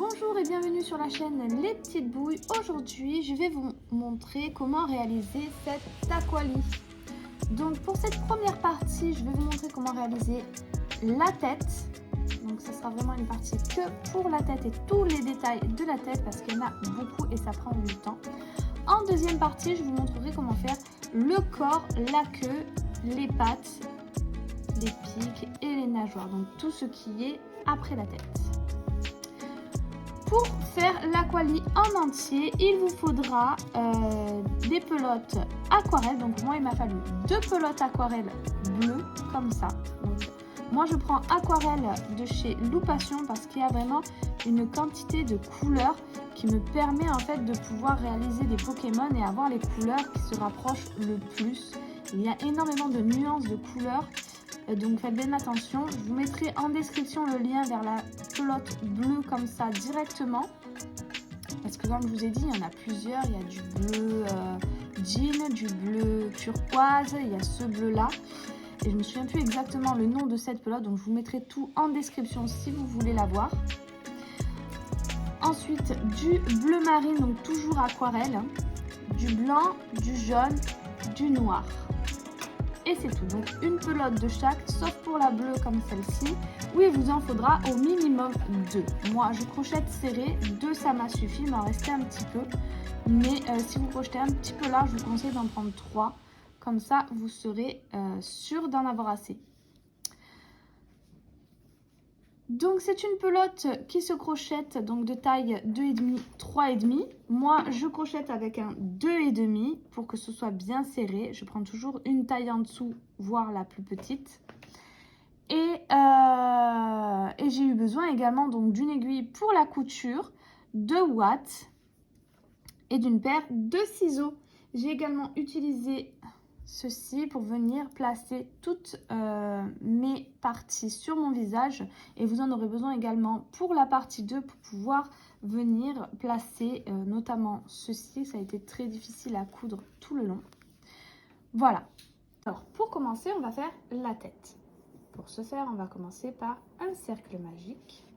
Bonjour et bienvenue sur la chaîne Les Petites Bouilles. Aujourd'hui, je vais vous montrer comment réaliser cette aqualie. Donc pour cette première partie, je vais vous montrer comment réaliser la tête. Donc ce sera vraiment une partie que pour la tête et tous les détails de la tête parce qu'il y en a beaucoup et ça prend du temps. En deuxième partie, je vous montrerai comment faire le corps, la queue, les pattes, les pics et les nageoires. Donc tout ce qui est après la tête. Pour faire l'aqualie en entier, il vous faudra des pelotes aquarelles. Donc moi, il m'a fallu 2 pelotes aquarelles bleues, comme ça. Donc, moi, je prends aquarelle de chez Loupation parce qu'il y a vraiment une quantité de couleurs qui me permet en fait de pouvoir réaliser des Pokémon et avoir les couleurs qui se rapprochent le plus. Il y a énormément de nuances de couleurs. Donc faites bien attention, je vous mettrai en description le lien vers la pelote bleue comme ça directement. Parce que comme je vous ai dit, il y en a plusieurs, il y a du bleu jean, du bleu turquoise, il y a ce bleu là. Et je ne me souviens plus exactement le nom de cette pelote, donc je vous mettrai tout en description si vous voulez la voir. Ensuite du bleu marine, donc toujours aquarelle, du blanc, du jaune, du noir. Et c'est tout, donc une pelote de chaque, sauf pour la bleue comme celle-ci, où il vous en faudra au minimum 2. Moi, je crochette serré, 2 ça m'a suffi, il m'en restait un petit peu. Mais si vous crochetez un petit peu là, je vous conseille d'en prendre 3. Comme ça, vous serez sûr d'en avoir assez. Donc c'est une pelote qui se crochette donc de taille 2,5, 3,5. Moi je crochette avec un 2,5 pour que ce soit bien serré. Je prends toujours une taille en dessous, voire la plus petite. Et j'ai eu besoin également donc d'une aiguille pour la couture, de watts et d'une paire de ciseaux. J'ai également utilisé ceci pour venir placer toutes mes parties sur mon visage et vous en aurez besoin également pour la partie 2 pour pouvoir venir placer notamment ceci. Ça a été très difficile à coudre tout le long. Voilà. Alors pour commencer, on va faire la tête. Pour ce faire, on va commencer par un cercle magique.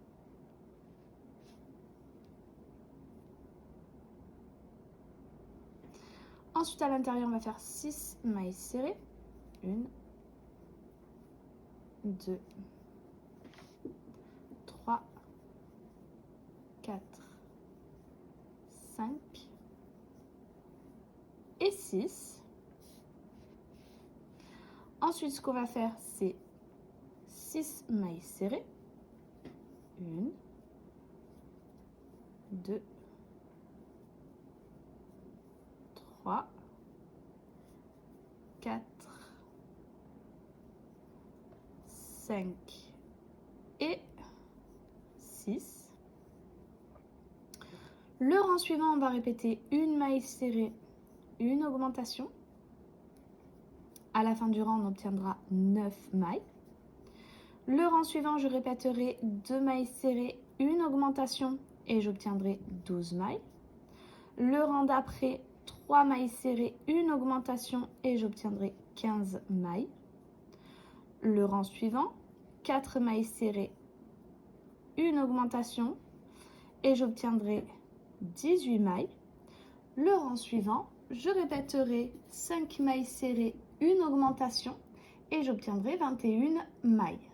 Ensuite, à l'intérieur, on va faire 6 mailles serrées. 1, 2, 3, 4, 5 et 6. Ensuite, ce qu'on va faire, c'est 6 mailles serrées. 1, 2, 3, 4, 5 et 6. Le rang suivant, on va répéter une maille serrée, une augmentation. À la fin du rang, on obtiendra 9 mailles. Le rang suivant, je répéterai 2 mailles serrées, une augmentation et j'obtiendrai 12 mailles. Le rang d'après, 3 mailles serrées, une augmentation et j'obtiendrai 15 mailles. Le rang suivant, 4 mailles serrées, une augmentation et j'obtiendrai 18 mailles. Le rang suivant, je répéterai 5 mailles serrées, une augmentation et j'obtiendrai 21 mailles.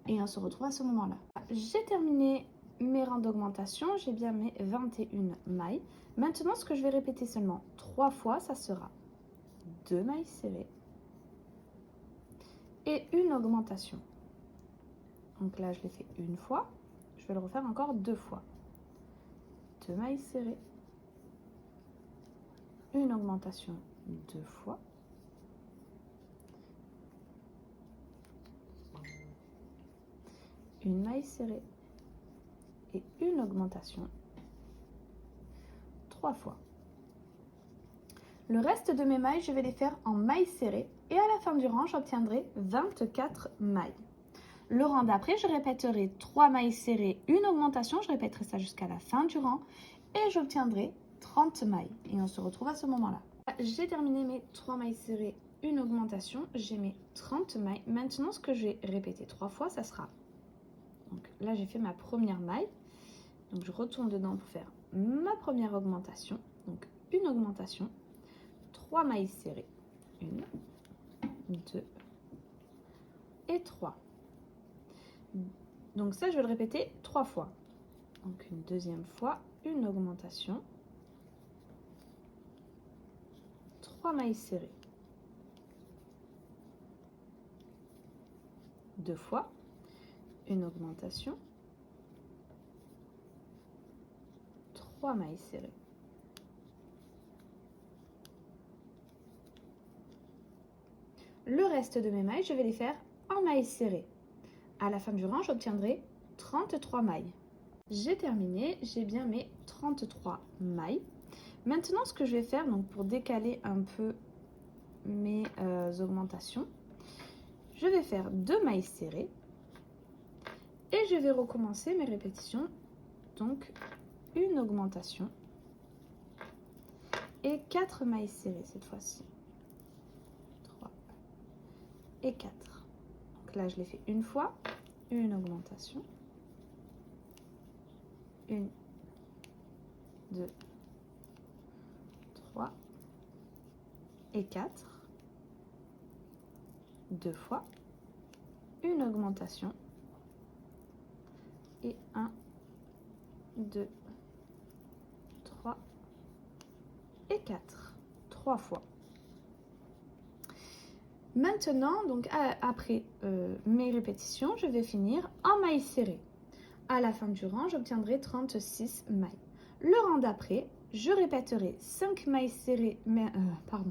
Et on se retrouve à ce moment-là. J'ai terminé mes rangs d'augmentation, j'ai bien mes 21 mailles. Maintenant, ce que je vais répéter seulement 3 fois, ça sera 2 mailles serrées et une augmentation. Donc là, je l'ai fait une fois. Je vais le refaire encore 2 fois. 2 mailles serrées, une augmentation 2 fois. Une maille serrée et une augmentation 3 fois. Le reste de mes mailles, je vais les faire en mailles serrées et à la fin du rang, j'obtiendrai 24 mailles. Le rang d'après, je répéterai 3 mailles serrées, une augmentation, je répéterai ça jusqu'à la fin du rang et j'obtiendrai 30 mailles. Et on se retrouve à ce moment-là. J'ai terminé mes 3 mailles serrées, une augmentation, j'ai mes 30 mailles. Maintenant, ce que je vais répéter 3 fois, ça sera... Donc là, j'ai fait ma première maille Donc je retourne dedans pour faire ma première augmentation. Donc une augmentation, 3 mailles serrées, 1, 2 et 3. Donc ça, je vais le répéter 3 fois. Donc une deuxième fois, une augmentation, 3 mailles serrées, 2 fois, une augmentation, 3 mailles serrées. Le reste de mes mailles, je vais les faire en mailles serrées. À la fin du rang, j'obtiendrai 33 mailles. J'ai terminé, j'ai bien mes 33 mailles. Maintenant, ce que je vais faire, donc pour décaler un peu mes augmentations, je vais faire 2 mailles serrées et je vais recommencer mes répétitions. Donc, une augmentation et 4 mailles serrées cette fois-ci. 3 et 4. Donc là, je l'ai fait une fois, une augmentation, 1, 2, 3 et 4. 2 fois, une augmentation et 1, 2, 3 et 4. 3 fois. Maintenant, donc après mes répétitions, je vais finir en mailles serrées. À la fin du rang, j'obtiendrai 36 mailles. Le rang d'après, je répéterai 5 mailles serrées,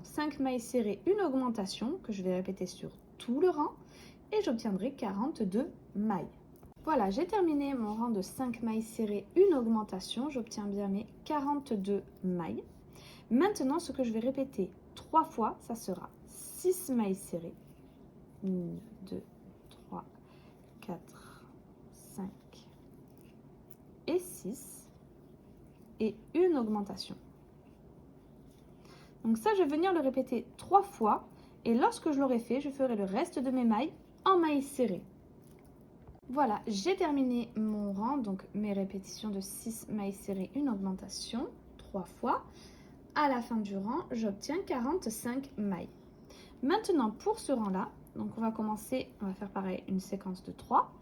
5 mailles serrées, une augmentation que je vais répéter sur tout le rang et j'obtiendrai 42 mailles. Voilà, j'ai terminé mon rang de 5 mailles serrées, une augmentation, j'obtiens bien mes 42 mailles. Maintenant, ce que je vais répéter 3 fois, ça sera 6 mailles serrées, 1, 2, 3, 4, 5 et 6 et une augmentation. Donc ça, je vais venir le répéter 3 fois et lorsque je l'aurai fait, je ferai le reste de mes mailles en mailles serrées. Voilà, j'ai terminé mon rang, donc mes répétitions de 6 mailles serrées, une augmentation, 3 fois. À la fin du rang, j'obtiens 45 mailles. Maintenant, pour ce rang-là, donc on va faire pareil, une séquence de 3.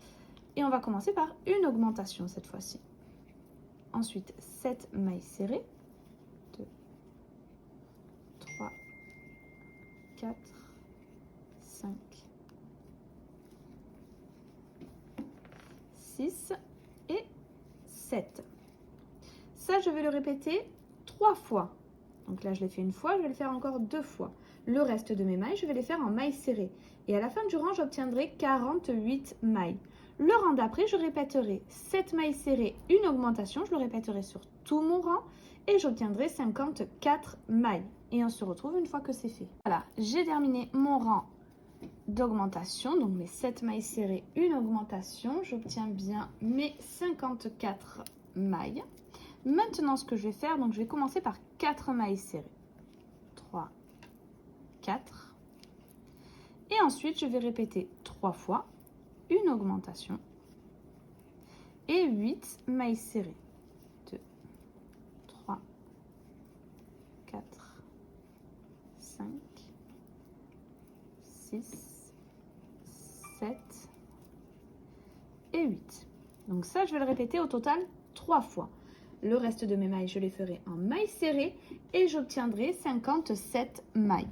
Et on va commencer par une augmentation cette fois-ci. Ensuite, 7 mailles serrées. 2, 3, 4, 5, 6 et 7. Ça, je vais le répéter 3 fois. Donc là, je l'ai fait une fois, je vais le faire encore 2 fois. Le reste de mes mailles, je vais les faire en mailles serrées. Et à la fin du rang, j'obtiendrai 48 mailles. Le rang d'après, je répéterai 7 mailles serrées, une augmentation. Je le répéterai sur tout mon rang et j'obtiendrai 54 mailles. Et on se retrouve une fois que c'est fait. Voilà, j'ai terminé mon rang d'augmentation. Donc mes 7 mailles serrées, une augmentation. J'obtiens bien mes 54 mailles. Maintenant, ce que je vais faire, donc je vais commencer par 4 mailles serrées. 3, 4. Et ensuite, je vais répéter 3 fois, une augmentation et 8 mailles serrées. 2, 3, 4, 5, 6, 7 et 8. Donc ça, je vais le répéter au total 3 fois. Le reste de mes mailles, je les ferai en mailles serrées et j'obtiendrai 57 mailles.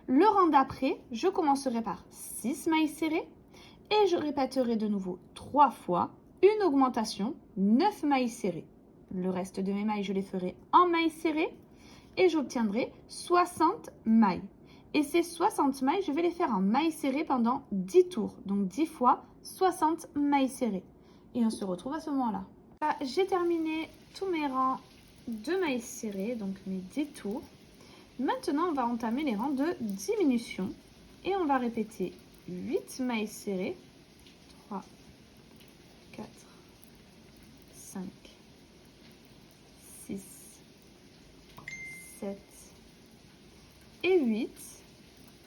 Le rang d'après, je commencerai par 6 mailles serrées et je répéterai de nouveau 3 fois, une augmentation, 9 mailles serrées. Le reste de mes mailles, je les ferai en mailles serrées et j'obtiendrai 60 mailles. Et ces 60 mailles, je vais les faire en mailles serrées pendant 10 tours. Donc 10 fois 60 mailles serrées. Et on se retrouve à ce moment-là. J'ai terminé tous mes rangs de mailles serrées, donc mes 10 tours. Maintenant, on va entamer les rangs de diminution et on va répéter 8 mailles serrées. 3, 4, 5, 6, 7 et 8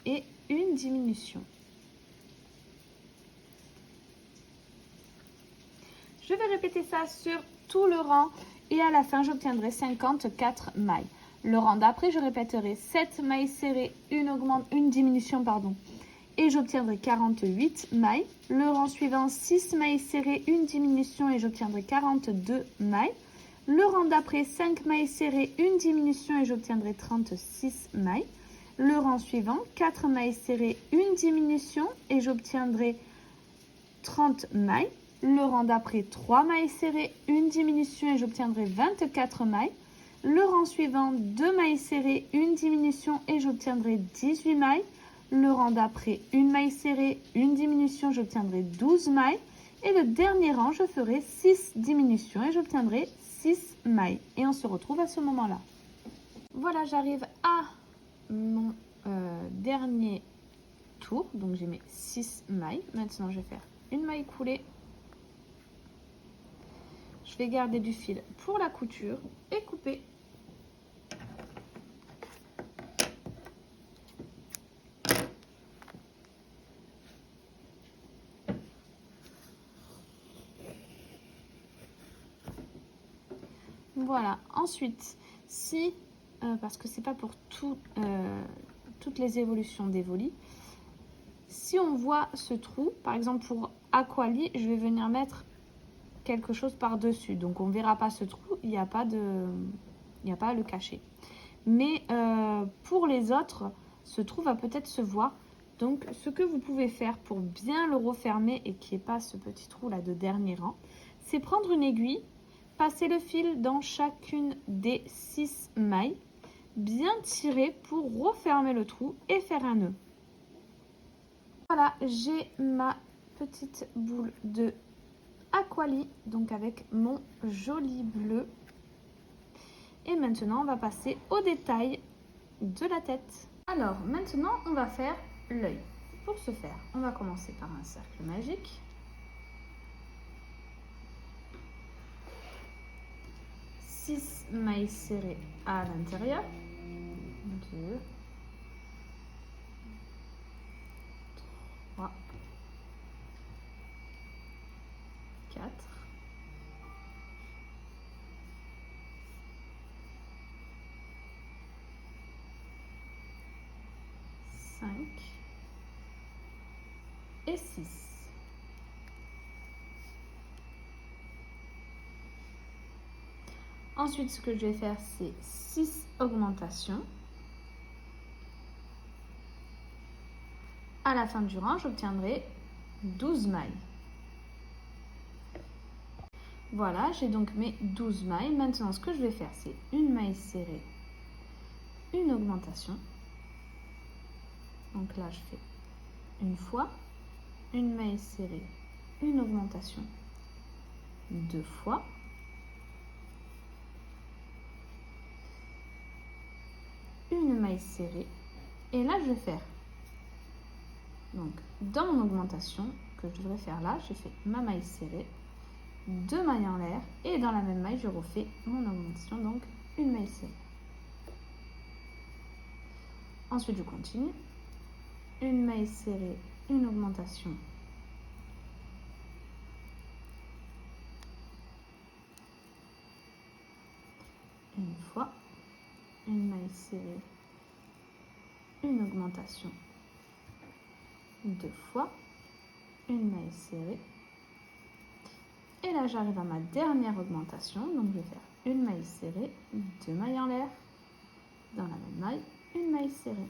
et une diminution. Je vais répéter ça sur tout le rang et à la fin j'obtiendrai 54 mailles. Le rang d'après, je répéterai 7 mailles serrées, une diminution, et j'obtiendrai 48 mailles. Le rang suivant, 6 mailles serrées, une diminution et j'obtiendrai 42 mailles. Le rang d'après, 5 mailles serrées, une diminution et j'obtiendrai 36 mailles. Le rang suivant, 4 mailles serrées, une diminution et j'obtiendrai 30 mailles. Le rang d'après, 3 mailles serrées, une diminution et j'obtiendrai 24 mailles. Le rang suivant, 2 mailles serrées, une diminution et j'obtiendrai 18 mailles. Le rang d'après, une maille serrée, une diminution, j'obtiendrai 12 mailles. Et le dernier rang, je ferai 6 diminutions et j'obtiendrai 6 mailles. Et on se retrouve à ce moment-là. Voilà, j'arrive à mon dernier tour. Donc j'ai mes 6 mailles. Maintenant, je vais faire une maille coulée. Je vais garder du fil pour la couture et couper. Voilà, ensuite, si, parce que c'est pas pour toutes les évolutions des volis, si on voit ce trou, par exemple pour Aquali, je vais venir mettre quelque chose par-dessus. Donc on ne verra pas ce trou, il n'y a pas à le cacher. Mais pour les autres, ce trou va peut-être se voir. Donc ce que vous pouvez faire pour bien le refermer et qu'il n'y ait pas ce petit trou là de dernier rang, c'est prendre une aiguille, passer le fil dans chacune des 6 mailles, bien tirer pour refermer le trou et faire un nœud. Voilà, j'ai ma petite boule de Aquali, donc avec mon joli bleu. Et maintenant, on va passer au détail de la tête. Alors, maintenant, on va faire l'œil. Pour ce faire, on va commencer par un cercle magique. 6 mailles serrées à l'intérieur. 2, 3, 4, 5 et 6. Ensuite, ce que je vais faire, c'est 6 augmentations. À la fin du rang, j'obtiendrai 12 mailles. Voilà, j'ai donc mes 12 mailles. Maintenant, ce que je vais faire, c'est une maille serrée, une augmentation. Donc là, je fais une fois, une maille serrée, une augmentation, 2 fois. Une maille serrée. Et là, je vais faire, donc dans mon augmentation, que je devrais faire là, j'ai fait ma maille serrée, 2 mailles en l'air, et dans la même maille, je refais mon augmentation, donc une maille serrée. Ensuite, je continue. Une maille serrée, une augmentation, une fois, une maille serrée, une augmentation, 2 fois, une maille serrée. Et là, j'arrive à ma dernière augmentation. Donc, je vais faire une maille serrée, 2 mailles en l'air. Dans la même maille, une maille serrée.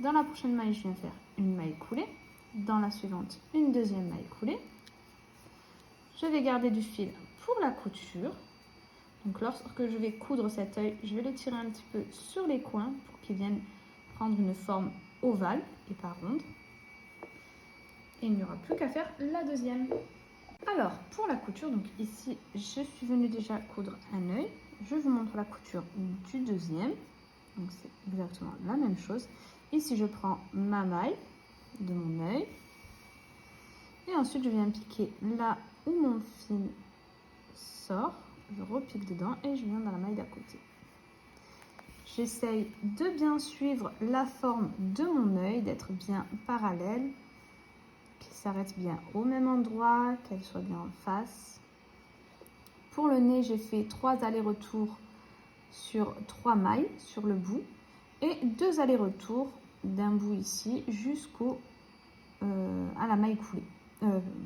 Dans la prochaine maille, je viens faire une maille coulée. Dans la suivante, une deuxième maille coulée. Je vais garder du fil pour la couture. Donc, lorsque je vais coudre cet œil, je vais le tirer un petit peu sur les coins pour qu'il vienne prendre une forme ovale et pas ronde. Et il n'y aura plus qu'à faire la deuxième. Alors, pour la couture, donc ici, je suis venue déjà coudre un œil. Je vous montre la couture du deuxième. Donc, c'est exactement la même chose. Ici, je prends ma maille de mon œil. Et ensuite, je viens piquer là où mon fil sort. Je repique dedans et je viens dans la maille d'à côté. J'essaye de bien suivre la forme de mon œil, d'être bien parallèle. qui s'arrête bien au même endroit, qu'elle soit bien en face. Pour le nez, j'ai fait 3 allers-retours sur 3 mailles sur le bout et 2 allers-retours d'un bout ici jusqu'au à la maille coulée.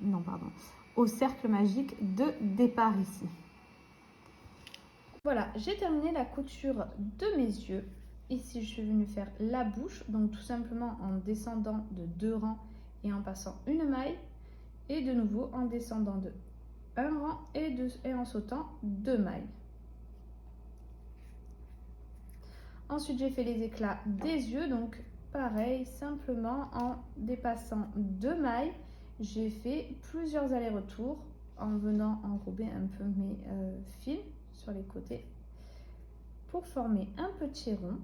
Non, pardon, au cercle magique de départ ici. Voilà, j'ai terminé la couture de mes yeux. Ici, je suis venue faire la bouche, donc tout simplement en descendant de 2 rangs et en passant une maille, et de nouveau en descendant de 1 rang et en sautant 2 mailles. Ensuite, j'ai fait les éclats des yeux, donc pareil, simplement en dépassant 2 mailles, j'ai fait plusieurs allers-retours en venant enrober un peu mes fils sur les côtés pour former un petit rond.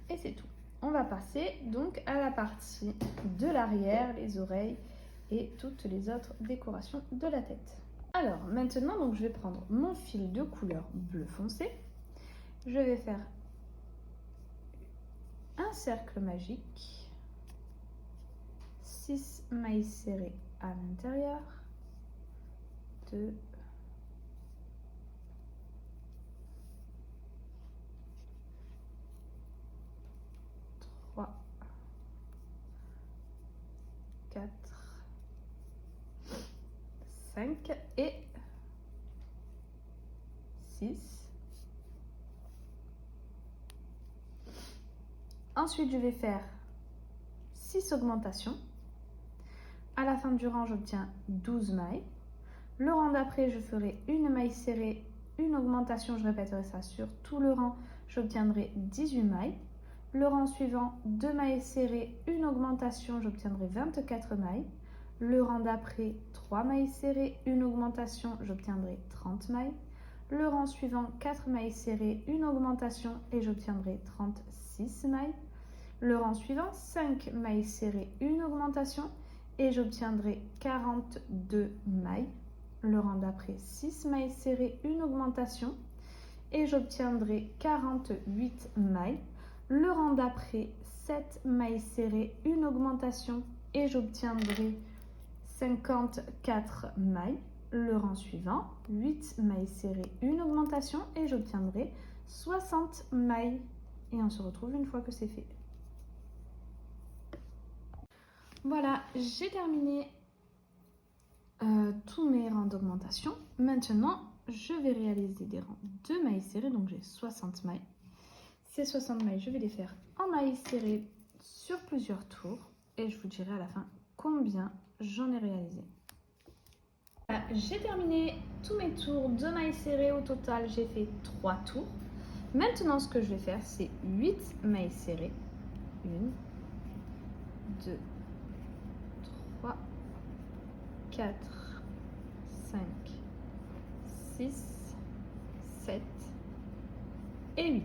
Et c'est tout. On va passer donc à la partie de l'arrière, les oreilles et toutes les autres décorations de la tête. Alors maintenant, donc, je vais prendre mon fil de couleur bleu foncé. Je vais faire un cercle magique, 6 mailles serrées à l'intérieur, 2, 3, 4, 5 et 6. Ensuite, je vais faire 6 augmentations. À la fin du rang, j'obtiens 12 mailles. Le rang d'après, je ferai une maille serrée, une augmentation, je répéterai ça sur tout le rang, j'obtiendrai 18 mailles. Le rang suivant, 2 mailles serrées, une augmentation, j'obtiendrai 24 mailles. Le rang d'après, 3 mailles serrées, une augmentation, j'obtiendrai 30 mailles. Le rang suivant, 4 mailles serrées, une augmentation et j'obtiendrai 36 mailles. Le rang suivant, 5 mailles serrées, une augmentation et j'obtiendrai 42 mailles. Le rang d'après, 6 mailles serrées, une augmentation et j'obtiendrai 48 mailles. Le rang d'après, 7 mailles serrées, une augmentation et j'obtiendrai 54 mailles. Le rang suivant, 8 mailles serrées, une augmentation et j'obtiendrai 60 mailles. Et on se retrouve une fois que c'est fait. Voilà, j'ai terminé tous mes rangs d'augmentation. Maintenant, je vais réaliser des rangs de mailles serrées, donc j'ai 60 mailles. Ces 60 mailles, je vais les faire en mailles serrées sur plusieurs tours et je vous dirai à la fin combien j'en ai réalisé. Voilà, j'ai terminé tous mes tours de mailles serrées. Au total, j'ai fait 3 tours. Maintenant, ce que je vais faire, c'est 8 mailles serrées. 1, 2, 3, 4, 5, 6, 7 et 8.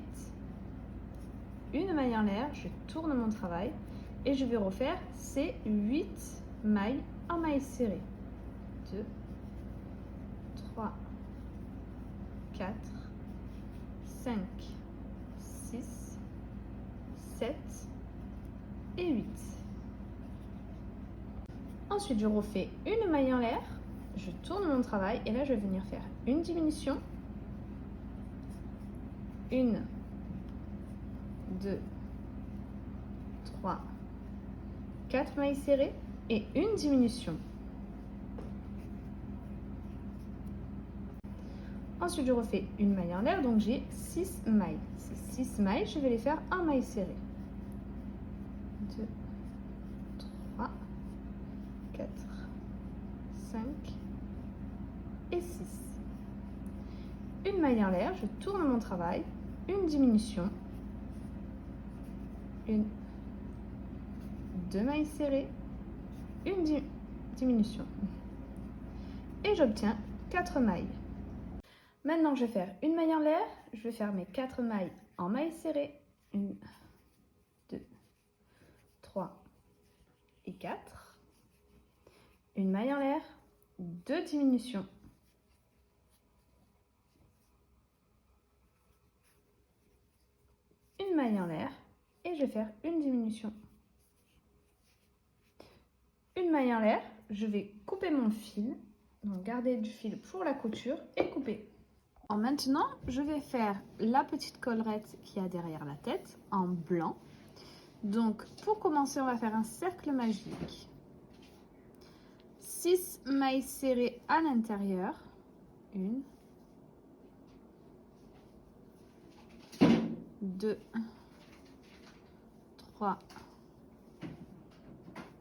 Une maille en l'air, je tourne mon travail et je vais refaire ces 8 mailles en mailles serrées. 2, 3, 4, 5, 6, 7 et 8. Ensuite, je refais une maille en l'air, je tourne mon travail et là, je vais venir faire une diminution, 1, 2, 3, 4 mailles serrées et une diminution. Ensuite, je refais une maille en l'air, donc j'ai 6 mailles. Ces 6 mailles, je vais les faire en maille serrée. 2, 3, 4, 5 et 6. Une maille en l'air, je tourne mon travail, une diminution, 1, 2 mailles serrées, une diminution. Et j'obtiens 4 mailles. Maintenant, je vais faire une maille en l'air, je vais faire mes 4 mailles en maille serrée. 1, 2, 3 et 4. Une maille en l'air, 2 diminutions. Une maille en l'air et je vais faire une diminution. une maille en l'air, je vais couper mon fil, donc garder du fil pour la couture et couper. Maintenant, je vais faire la petite collerette qu'il y a derrière la tête en blanc. Donc, pour commencer, on va faire un cercle magique. 6 mailles serrées à l'intérieur. 1, 2, 3,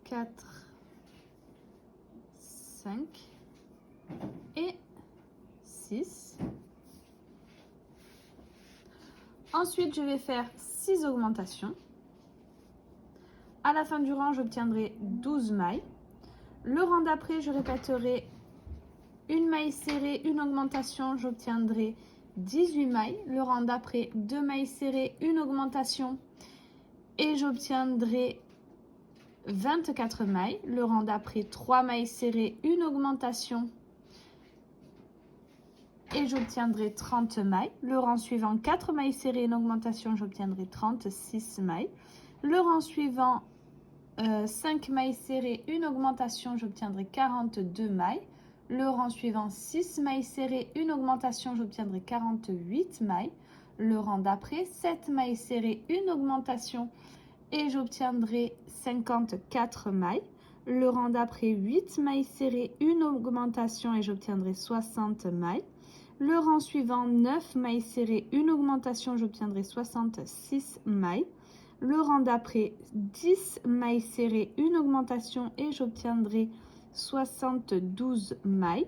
4, 5 et 6. Ensuite, je vais faire 6 augmentations. À la fin du rang, j'obtiendrai 12 mailles. Le rang d'après, je répéterai une maille serrée, une augmentation, j'obtiendrai 18 mailles. Le rang d'après, 2 mailles serrées, une augmentation et j'obtiendrai 24 mailles. Le rang d'après, 3 mailles serrées, une augmentation et j'obtiendrai 30 mailles. Le rang suivant, 4 mailles serrées, une augmentation, j'obtiendrai 36 mailles. Le rang suivant, 5 mailles serrées, une augmentation, j'obtiendrai 42 mailles. Le rang suivant, 6 mailles serrées, une augmentation, j'obtiendrai 48 mailles. Le rang d'après, 7 mailles serrées, une augmentation et j'obtiendrai 54 mailles. Le rang d'après, 8 mailles serrées, une augmentation et j'obtiendrai 60 mailles. Le rang suivant, 9 mailles serrées, une augmentation, j'obtiendrai 66 mailles. Le rang d'après, 10 mailles serrées, une augmentation et j'obtiendrai 72 mailles.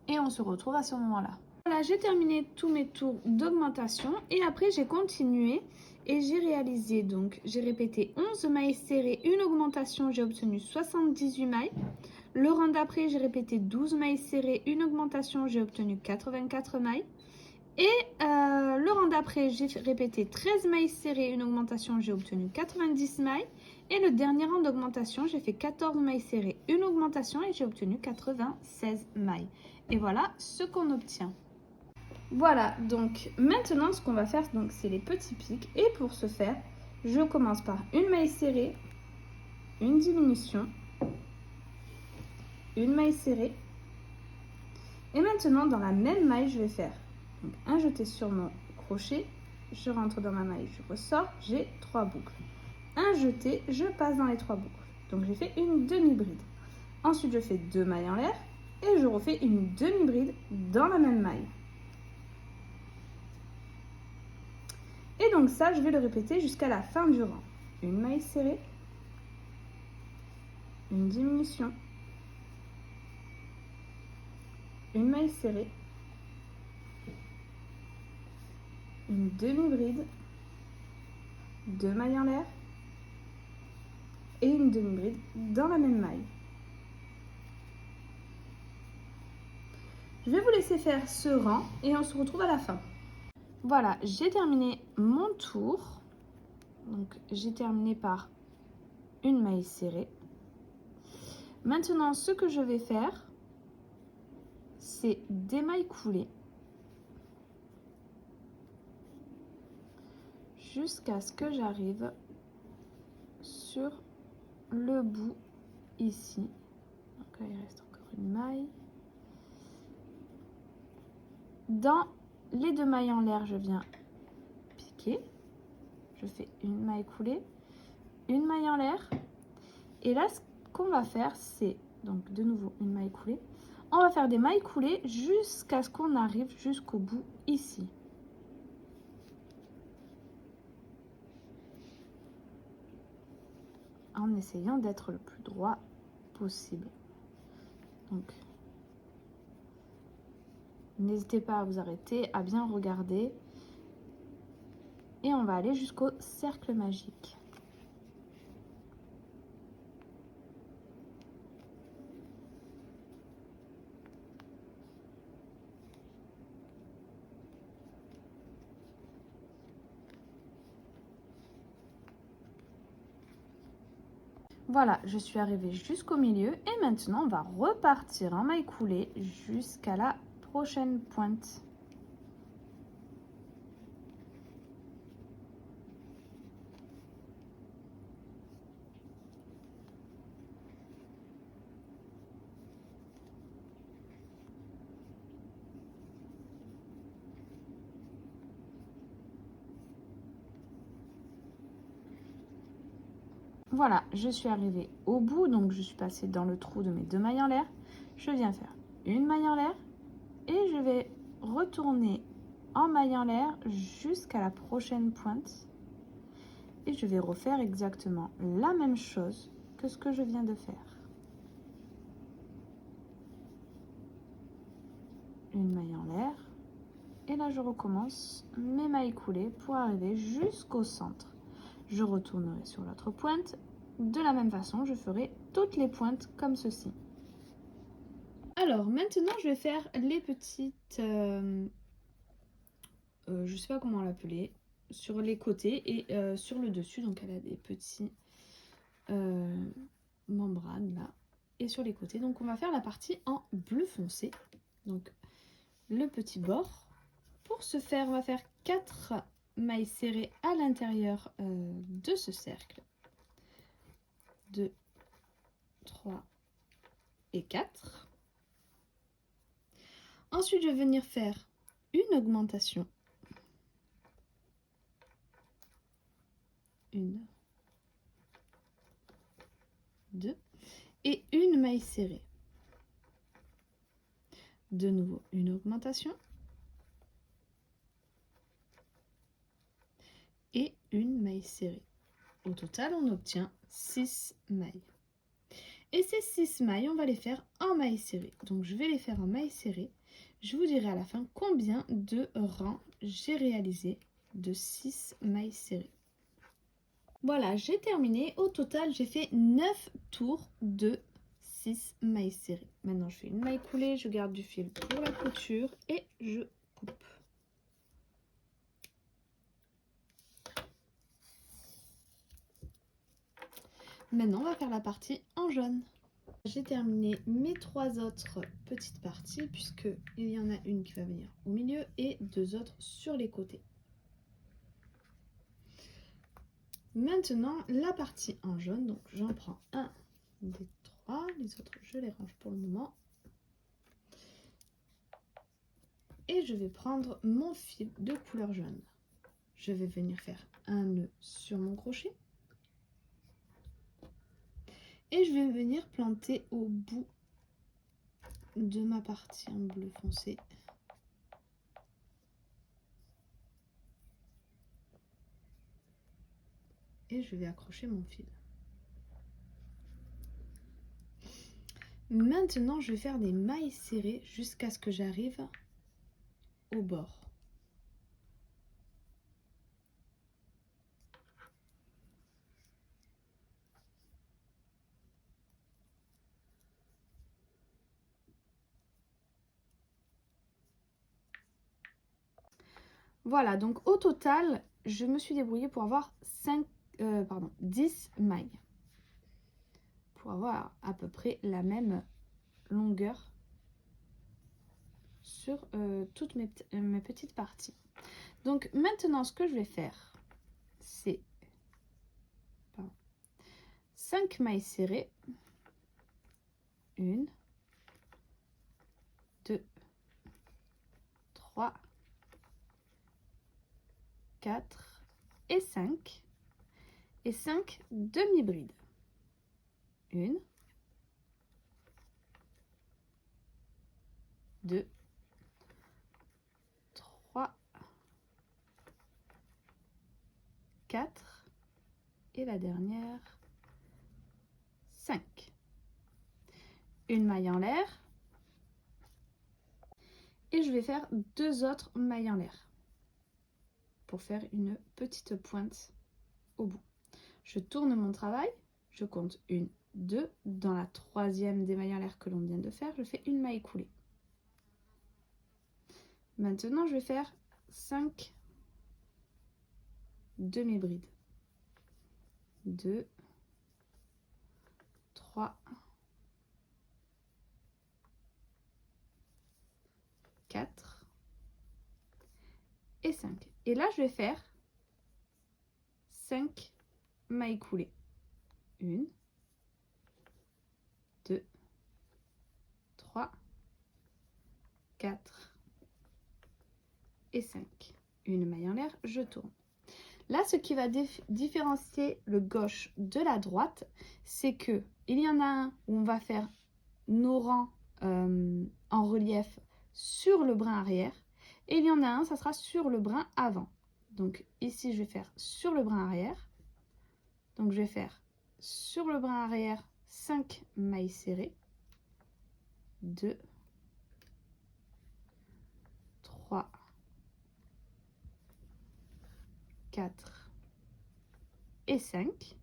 Et on se retrouve à ce moment-là. Voilà, j'ai terminé tous mes tours d'augmentation et après j'ai continué et j'ai réalisé, donc j'ai répété 11 mailles serrées, une augmentation, j'ai obtenu 78 mailles. Le rang d'après, j'ai répété 12 mailles serrées, une augmentation, j'ai obtenu 84 mailles. Et le rang d'après, j'ai répété 13 mailles serrées, une augmentation, j'ai obtenu 90 mailles. Et le dernier rang d'augmentation, j'ai fait 14 mailles serrées, une augmentation et j'ai obtenu 96 mailles. Et voilà ce qu'on obtient. Voilà, donc maintenant ce qu'on va faire, c'est les petits pics. Et pour ce faire, je commence par une maille serrée, une diminution, une maille serrée. Et maintenant, dans la même maille, je vais faire donc, un jeté sur mon crochet, je rentre dans ma maille, je ressors, j'ai 3 boucles. Un jeté, je passe dans les 3 boucles. Donc j'ai fait une demi-bride. Ensuite, je fais 2 mailles en l'air et je refais une demi-bride dans la même maille. Et donc ça, je vais le répéter jusqu'à la fin du rang. Une maille serrée, une diminution, une maille serrée, une demi-bride, 2 mailles en l'air et une demi-bride dans la même maille. Je vais vous laisser faire ce rang et on se retrouve à la fin. Voilà, j'ai terminé mon tour. Donc j'ai terminé par une maille serrée. Maintenant, ce que je vais faire, c'est des mailles coulées jusqu'à ce que j'arrive sur le bout ici. Donc là, il reste encore une maille. Dans les 2 mailles en l'air, je viens piquer. Je fais une maille coulée, une maille en l'air. Et là, ce qu'on va faire, c'est donc de nouveau une maille coulée. On va faire des mailles coulées jusqu'à ce qu'on arrive jusqu'au bout ici. En essayant d'être le plus droit possible. Donc, n'hésitez pas à vous arrêter, à bien regarder. Et on va aller jusqu'au cercle magique. Voilà, je suis arrivée jusqu'au milieu et maintenant on va repartir en maille coulée jusqu'à la prochaine pointe. Voilà, je suis arrivée au bout, donc je suis passée dans le trou de mes 2 mailles en l'air. Je viens faire une maille en l'air et je vais retourner en maille en l'air jusqu'à la prochaine pointe. Et je vais refaire exactement la même chose que ce que je viens de faire. Une maille en l'air. Et là, je recommence mes mailles coulées pour arriver jusqu'au centre. Je retournerai sur l'autre pointe. De la même façon, je ferai toutes les pointes comme ceci. Alors, maintenant, je vais faire les petites... je ne sais pas comment l'appeler. Sur les côtés et sur le dessus. Donc, elle a des petits membranes là. Et sur les côtés. Donc, on va faire la partie en bleu foncé. Donc, le petit bord. Pour ce faire, on va faire 4 mailles serrées à l'intérieur de ce cercle. 2, 3 et 4. Ensuite, je vais venir faire une augmentation. 1, 2 et une maille serrée. De nouveau, une augmentation. Et une maille serrée. Au total, on obtient 6 mailles. Et ces 6 mailles, on va les faire en maille serrée. Donc, je vais les faire en maille serrée. Je vous dirai à la fin combien de rangs j'ai réalisé de 6 mailles serrées. Voilà, j'ai terminé. Au total, j'ai fait 9 tours de 6 mailles serrées. Maintenant, je fais une maille coulée, je garde du fil pour la couture et je coupe. Maintenant, on va faire la partie en jaune. J'ai terminé mes 3 autres petites parties puisqu'il y en a une qui va venir au milieu et 2 autres sur les côtés. Maintenant, la partie en jaune, donc j'en prends un des 3, les autres je les range pour le moment. Et je vais prendre mon fil de couleur jaune. Je vais venir faire un nœud sur mon crochet. Et je vais venir planter au bout de ma partie en bleu foncé. Et je vais accrocher mon fil. Maintenant, je vais faire des mailles serrées jusqu'à ce que j'arrive au bord. Voilà, donc au total, je me suis débrouillée pour avoir 10 mailles. Pour avoir à peu près la même longueur sur toutes mes petites parties. Donc maintenant, ce que je vais faire, c'est 5 mailles serrées. 1, 2, 3, 4 et 5. Et 5 demi-brides. 1, 2, 3, 4 et la dernière 5. Une maille en l'air et je vais faire 2 autres mailles en l'air pour faire une petite pointe au bout. Je tourne mon travail, je compte 1, 2, dans la 3e des mailles en l'air que l'on vient de faire, je fais une maille coulée. Maintenant, je vais faire 5 demi-brides. 2, 3, 4 et 5. Et là, je vais faire 5 mailles coulées. 1, 2, 3, 4 et 5. Une maille en l'air, je tourne. Là, ce qui va différencier le gauche de la droite, c'est que il y en a un où on va faire nos rangs en relief sur le brin arrière, et il y en a un, ça sera sur le brin avant. Donc ici, je vais faire sur le brin arrière. Donc je vais faire sur le brin arrière 5 mailles serrées. 2, 3, 4 et 5.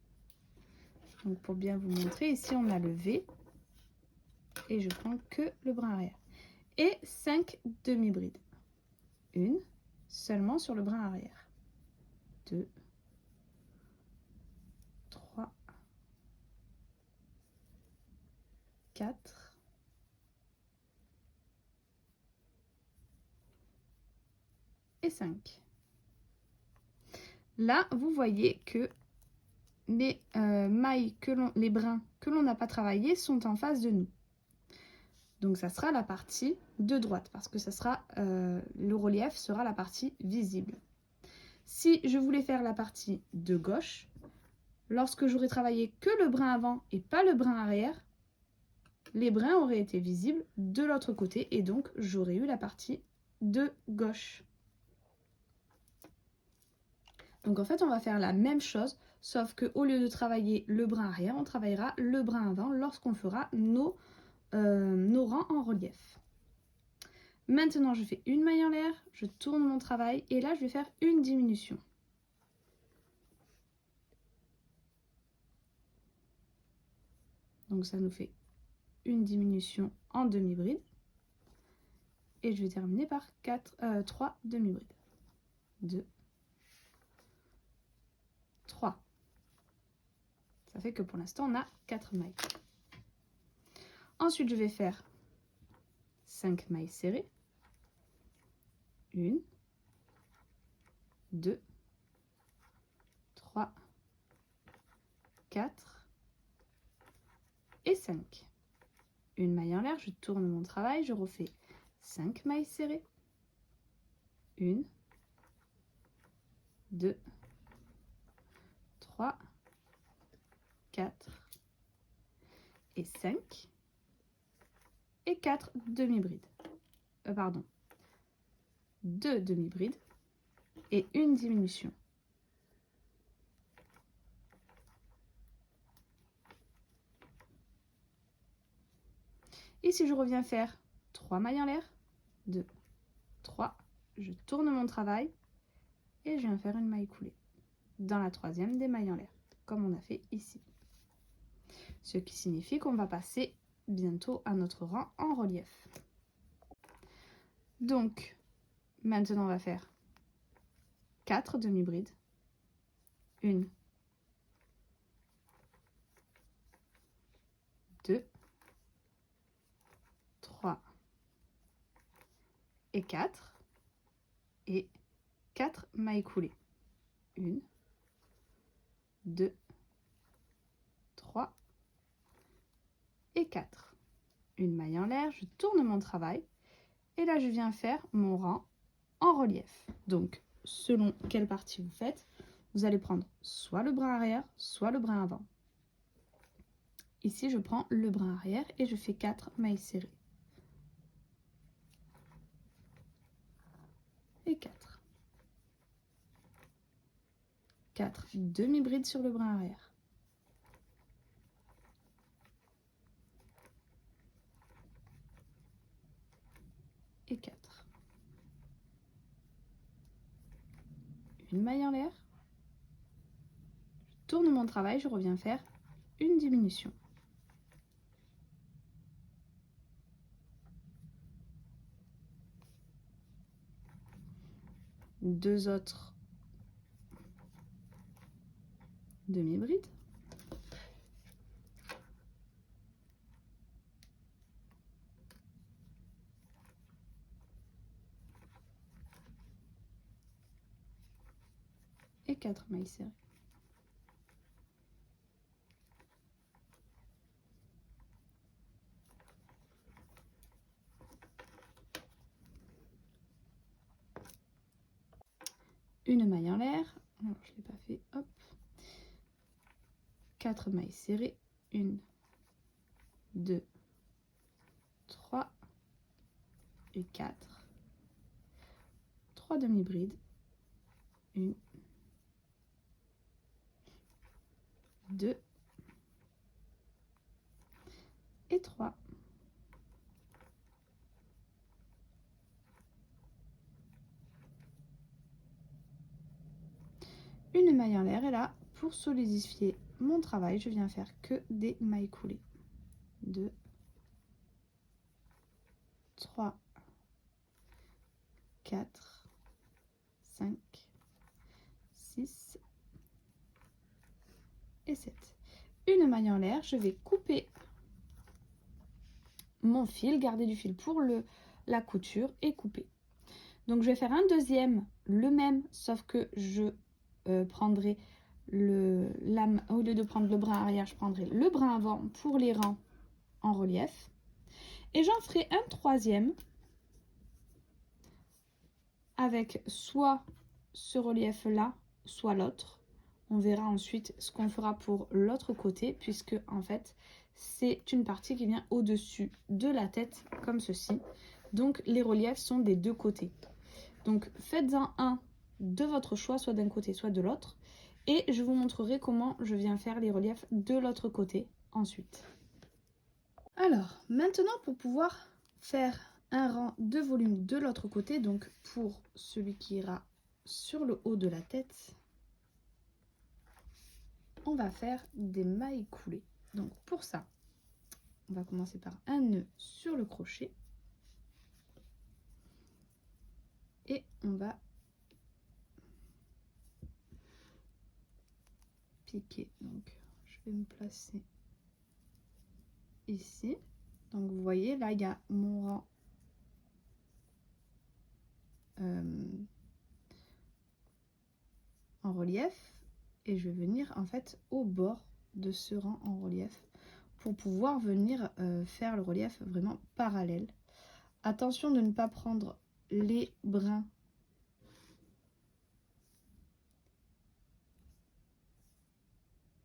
Donc pour bien vous montrer, ici on a le V et je prends que le brin arrière. Et 5 demi-brides. Une seulement sur le brin arrière. 2, 3, 4 et 5. Là, vous voyez que les mailles, les brins que l'on n'a pas travaillé sont en face de nous. Donc ça sera la partie de droite parce que ça sera, le relief sera la partie visible. Si je voulais faire la partie de gauche, lorsque j'aurais travaillé que le brin avant et pas le brin arrière, les brins auraient été visibles de l'autre côté et donc j'aurais eu la partie de gauche. Donc en fait, on va faire la même chose, sauf qu'au lieu de travailler le brin arrière, on travaillera le brin avant lorsqu'on fera nos rangs en relief. Maintenant, je fais une maille en l'air, je tourne mon travail et là, je vais faire une diminution. Donc ça nous fait une diminution en demi-bride. Et je vais terminer par 3 demi-brides. 2, 3. Ça fait que pour l'instant, on a 4 mailles. Ensuite, je vais faire 5 mailles serrées. 1, 2, 3, 4 et 5. Une maille en l'air, je tourne mon travail, je refais 5 mailles serrées. 1, 2, 3, 4 et 5 et 4 demi-brides. Pardon, 2 demi-brides et une diminution. Ici, je reviens faire 3 mailles en l'air, 2, 3, je tourne mon travail et je viens faire une maille coulée dans la troisième des mailles en l'air, comme on a fait ici. Ce qui signifie qu'on va passer bientôt à notre rang en relief. Donc, maintenant, on va faire 4 demi-brides. 1, 2, 3 et 4. Et 4 mailles coulées. 1, 2, 3 et 4. Une maille en l'air, je tourne mon travail. Et là, je viens faire mon rang en relief. Donc, selon quelle partie vous faites, vous allez prendre soit le brin arrière, soit le brin avant. Ici, je prends le brin arrière et je fais 4 mailles serrées. Et 4. 4 demi-brides sur le brin arrière. Et 4. Une maille en l'air. Je tourne mon travail, je reviens faire une diminution. Deux autres demi-brides. Et 4 mailles serrées. Une maille en l'air, Alors, je ne l'ai pas fait. Hop. 4 mailles serrées. 1, 2, 3 et 4. 3 demi-brides. 1, 2 et 3. Une maille en l'air, et là, pour solidifier mon travail, je viens faire que des mailles coulées. 2, 3, 4, 5, 6 et 7. Une maille en l'air, je vais couper mon fil, garder du fil pour la couture et couper. Donc je vais faire un deuxième, le même, sauf que je prendrai au lieu de prendre le brin arrière, je prendrai le brin avant pour les rangs en relief. Et j'en ferai un troisième avec soit ce relief là, soit l'autre. On verra ensuite ce qu'on fera pour l'autre côté, puisque en fait c'est une partie qui vient au-dessus de la tête comme ceci. Donc les reliefs sont des deux côtés. Donc faites-en un de votre choix, soit d'un côté soit de l'autre, et je vous montrerai comment je viens faire les reliefs de l'autre côté ensuite. Alors maintenant, pour pouvoir faire un rang de volume de l'autre côté, donc pour celui qui ira sur le haut de la tête, on va faire des mailles coulées. Donc pour ça, on va commencer par un nœud sur le crochet et on va piquer. Donc je vais me placer ici. Donc vous voyez, là il y a mon rang en relief, et je vais venir en fait au bord de ce rang en relief pour pouvoir venir faire le relief vraiment parallèle. Attention de ne pas prendre les brins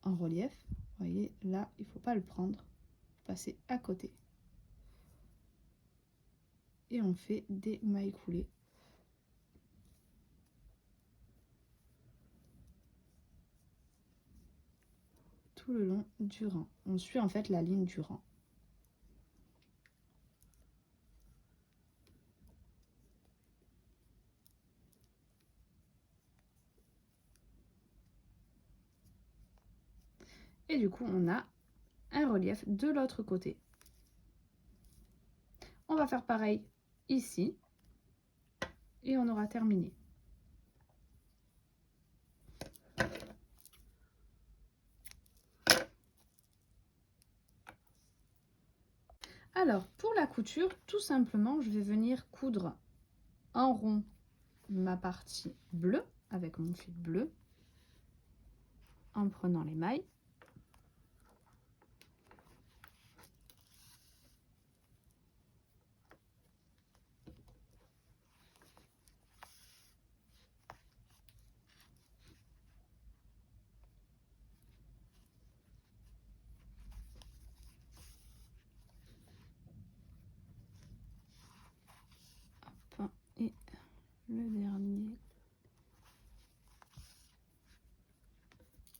en relief. Vous voyez, là il faut pas le prendre, passer à côté et on fait des mailles coulées. Tout le long du rang, on suit en fait la ligne du rang. Et du coup on a un relief de l'autre côté. On va faire pareil ici et on aura terminé. Alors pour la couture, tout simplement je vais venir coudre en rond ma partie bleue avec mon fil bleu en prenant les mailles. Hop, et le dernier.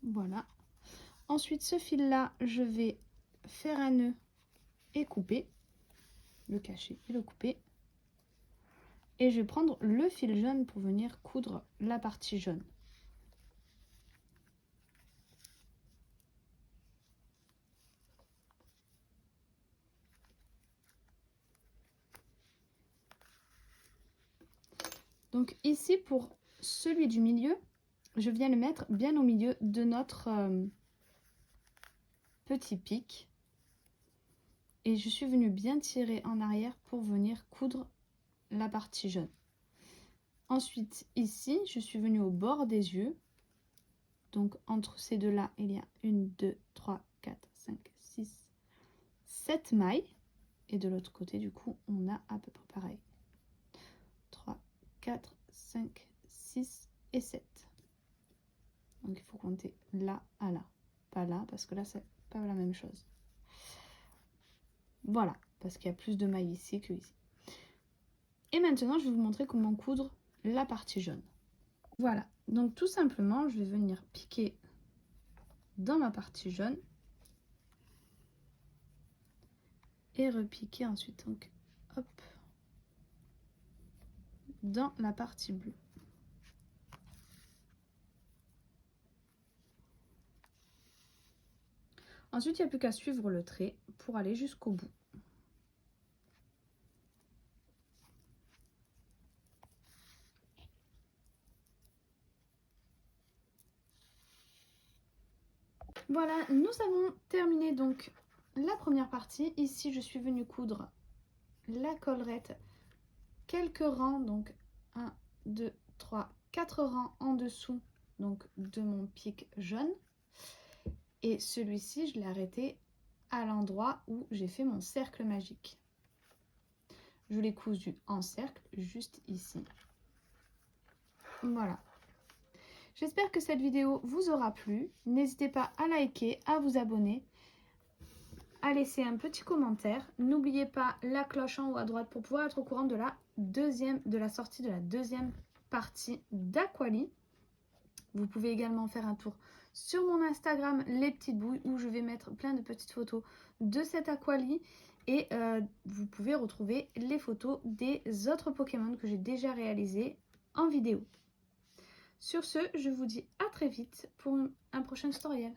Voilà. Ensuite, ce fil là, je vais faire un nœud et couper, le cacher et le couper. Et je vais prendre le fil jaune pour venir coudre la partie jaune. Donc ici, pour celui du milieu, je viens le mettre bien au milieu de notre petit pic. Et je suis venue bien tirer en arrière pour venir coudre la partie jaune. Ensuite, ici, je suis venue au bord des yeux. Donc entre ces deux là, il y a 1, 2, 3, 4, 5, 6, 7 mailles. Et de l'autre côté, du coup, on a à peu près pareil. 3, 4, 5, 6 et 7. Donc il faut compter là à là. Pas là, parce que là, c'est pas la même chose. Voilà, parce qu'il y a plus de mailles ici que ici. Et maintenant, je vais vous montrer comment coudre la partie jaune. Voilà, donc tout simplement, je vais venir piquer dans ma partie jaune. Et repiquer ensuite, donc, hop, dans la partie bleue. Ensuite, il n'y a plus qu'à suivre le trait pour aller jusqu'au bout. Voilà, nous avons terminé donc la première partie. Ici, je suis venue coudre la collerette, quelques rangs, donc 1, 2, 3, 4 rangs en dessous donc de mon pic jaune. Et celui-ci, je l'ai arrêté à l'endroit où j'ai fait mon cercle magique. Je l'ai cousu en cercle, juste ici. Voilà. J'espère que cette vidéo vous aura plu. N'hésitez pas à liker, à vous abonner, à laisser un petit commentaire. N'oubliez pas la cloche en haut à droite pour pouvoir être au courant de la sortie de la deuxième partie d'Aquali. Vous pouvez également faire un tour sur mon Instagram, les petites bouilles, où je vais mettre plein de petites photos de cet Aquali. Et vous pouvez retrouver les photos des autres Pokémon que j'ai déjà réalisés en vidéo. Sur ce, je vous dis à très vite pour un prochain tutoriel.